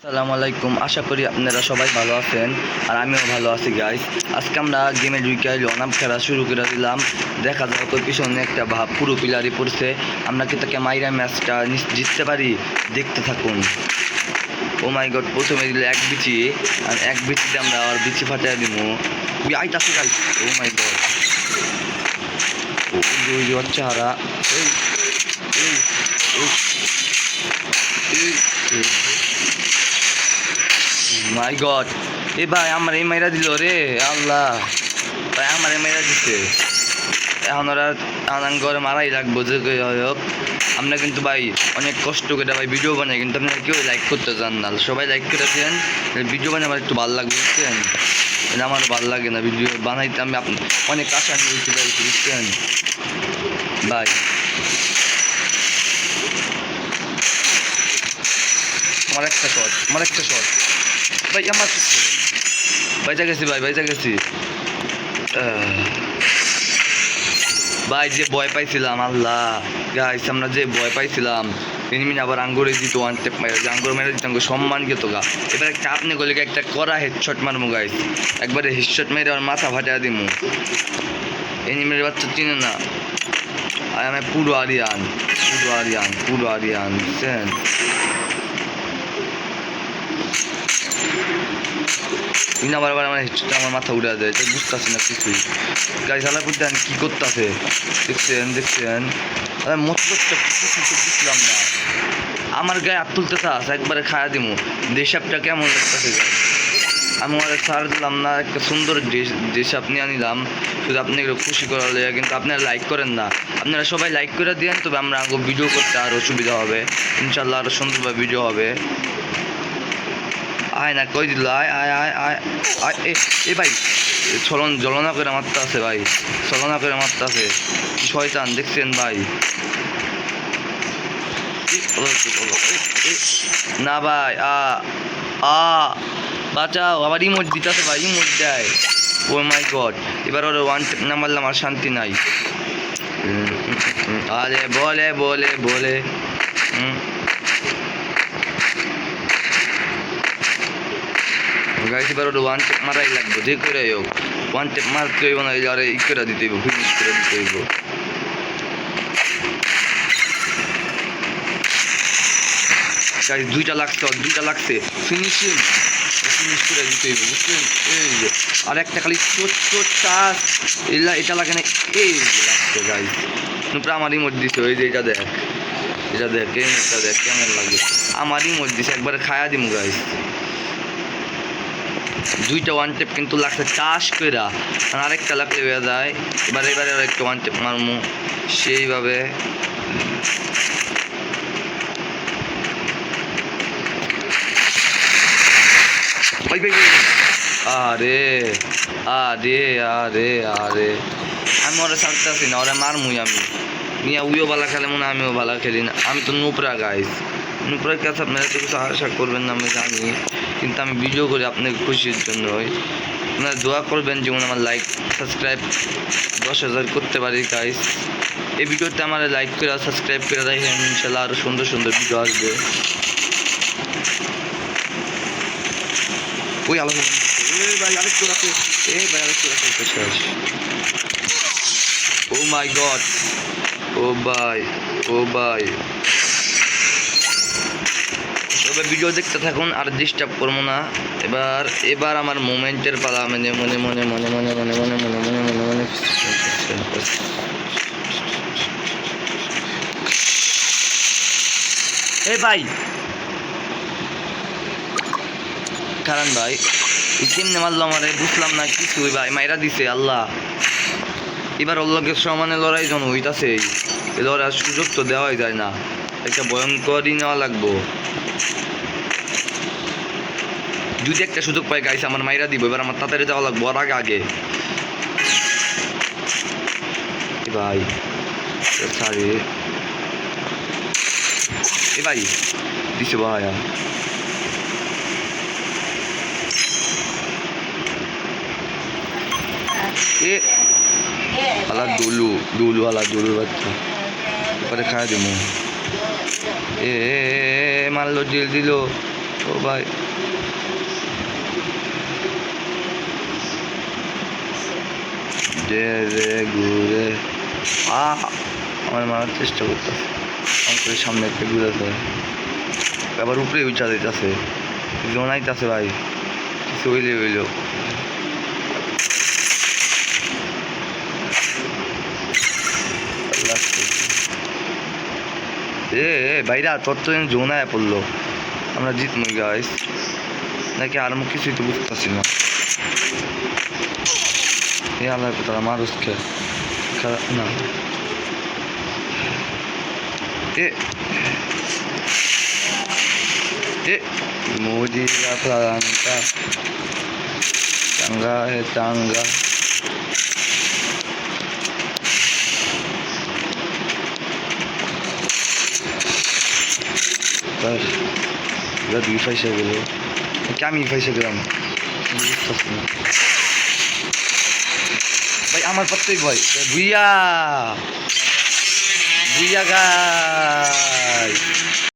আসসালামু আলাইকুম। আশা করি আপনারা সবাই ভালো আছেন আর আমিও ভালো আছি গাইস। আজকে আমরা গেমে ঢুকাই অনাম খেলা শুরু করে দিলাম। দেখা যাক ওই পিছনে একটা ভাব পুরো পিলারই পড়ছে, আমরা কি তাকে মাইরা ম্যাচটা জিততে পারি? দেখতে থাকুন। ও মাই গড, প্রথমে দিল এক বিচি, আর এক বিচিতে আমরা আর বিচি ফাটাই দিব। ওই আইতাছে গাইস, ও মাই গড, ওই যে হচ্ছে হারা। এই এই এই এই মাই গড, এ ভাই আমার এই মাইরা দিল রে আল্লাহ, ভাই আমার এই মাইরা দিচ্ছে। এখন ওরা ঘরে মারাই রাখবো যে হোক। আমরা কিন্তু ভাই অনেক কষ্ট করে ভাই ভিডিও বানাই, কিন্তু আপনারা কেউ লাইক করতে চান না। সবাই লাইক করে দেন, ভিডিও বানাই আমার একটু ভালো লাগবে, বুঝছেন? আমার ভালো লাগে না ভিডিও বানাইতে, আমি অনেক আশা নিয়ে পাইছি, বুঝছেন ভাই। আমার একটা শট ভাই, আমার বাইজা গেছি ভাই, বাইজা গেছি ভাই। যে ভয় পাইছিলাম আল্লাহ গাইস, আমরা যে ভয় পাইছিলাম এনিমিন আবার আঙ্গুরে দিত ওয়ান টেপ মাইরা, যে আঙ্গুর মেরে দিত আঙ্গুর সম্মান গেত গা। এবার একটা আপনি গলে একটা করা হেডশট মারমু গাইস, একবারে হেডশট মেরে আর মাথা ফাটিয়ে দিমু। এনিমির বাচ্চা চিনে না, আর আমি পুরো আরিয়ান বুঝছেন? আবার আমার হেডশটটা আমার মাথা উড়ে দেয়, তাই বুঝতেছি না কিছুই গাইস। আলাপ উদ্যান কি করতেছে দেখছেন মত বুঝলাম না। আমার গায়ে হাত তুলতে চাস, একবারে খায়া দিমু। দেশাপটা কেমন লাগতেছে গাইস, আমি আমার ছাড় দিলাম না, একটা সুন্দর দেশাপ নিয়ে আনিলাম শুধু আপনাকে খুশি করার লেগে। কিন্তু আপনারা লাইক করেন না, আপনারা সবাই লাইক করে দেন, তবে আমরা আগে ভিডিও করতে আরও সুবিধা হবে, ইনশাল্লাহ আরও সুন্দরভাবে ভিডিও হবে। আয় না কই দিল, আয় আয় আয় আয় আয় এ ভাই, জ্বলনা করে মারতে আছে ভাই, ছলনা করে মারতে আছে, কি শয়তান দেখছেন ভাই। না ভাই, বাঁচাও, আবার ইমোট দিতেছে ভাই, ইমোট দেয়। ও মাই গড, এবার ওর ওয়ান টেপ না মারলাম আর শান্তি নাই। আরে বলে বলে বলে গাইস, এবার ওটা ওয়ান টেপ মারাই লাগবে, যে করে হোক ওয়ান টেপ মারতে হইব, না আরে ই করে দিতে হইব, ফিনিশ করে দিতে হইব। গাইস দুইটা লাগছে ফিনিশ করে দিতে হইব, বুঝছেন? এই যে আর একটা খালি ছোট টাচ, এটা লাগে না, এই লাগছে গাইস। তারপরে আমার রিমোট দিছে, ওই যে এটা দেখ কেমন লাগে, আমার রিমোট দিছে, একবারে খায়া দিমু গাইস। দুইটা ওয়ান টেপ কিন্তু লাগছে চাষ কইরা, আর আরেকটা লাগলে হয়ে যায়। এবারে আরেকটা ওয়ান টেপ মারমু সেইভাবে। আরে আরে আরে আরে আমি ওরা ছাড়তে আসি না, ওরা মারমুই আমি নিয়ে। উইও ভালো খেলে মনে, আমিও ভালো খেলি না, আমি তো নুপরা গাইস। নুপরার কাছে আপনারা তো কিছু আশা করবেন না আমি জানি, কিন্তু আমি ভিডিও করি আপনাকে খুশির জন্য। আপনারা দোয়া করবেন যেমন আমার লাইক সাবস্ক্রাইব 10,000 করতে পারি গাইস। এই ভিডিওতে আমার লাইক করে সাবস্ক্রাইব করে রাখেন, ইনশাল্লাহ আরও সুন্দর ভিডিও আসবে। ওই আলো ভাই, আরেকটু রাখে, শেষ। ও মাই গড, ও ভাই তবে ভিডিও দেখতে থাকুন আর ডিস্টার্ব করবো না। এবার আমার মোমেন্টের পালা, মানে মনে এ ভাই কারণ ভাই কেমনে মারলো আমারে বুঝলাম না কিছু ভাই, মাইরা দিছে আল্লাহ। এবার ওর লোকের সমানে লড়াই জন হইতাছে, এই লড়ার সুযোগ তো দেওয়াই যায় না, একটা ভয়ঙ্করই নেওয়া লাগবো। যদি একটা সুযোগ পাই গাইছে আমার মাইরা দিব, এবার আমার তাড়াতাড়ি যাওয়া লাগবো আর আগে ভাই। সরি এ ভাই দিছে ভাই, এ আলা দুলু বাচ্চা, পরে খাওয়া দিব। মারলো, দিল ও ভাই ঘুরে আমার মারার চেষ্টা করতেছে আমার সামনে একটা ঘুরে আবার উপরে উঠা দিতেছে জোনাইতেছে ভাই কিছু হইলো ভাইরা তোর তো জোনায় পড়লো আমরা জিতমই গাইস নাকি আর কিছুই তো বুঝতেছি না এই আল্লাহ তারা মানুষকে না मोदी का प्रणता चंगा है चांगा बस गद पैसा गेलो क्या मी पैसा गेलाम भाई আমার পত্তই ভাই ভুইয়া ভুইয়া গাই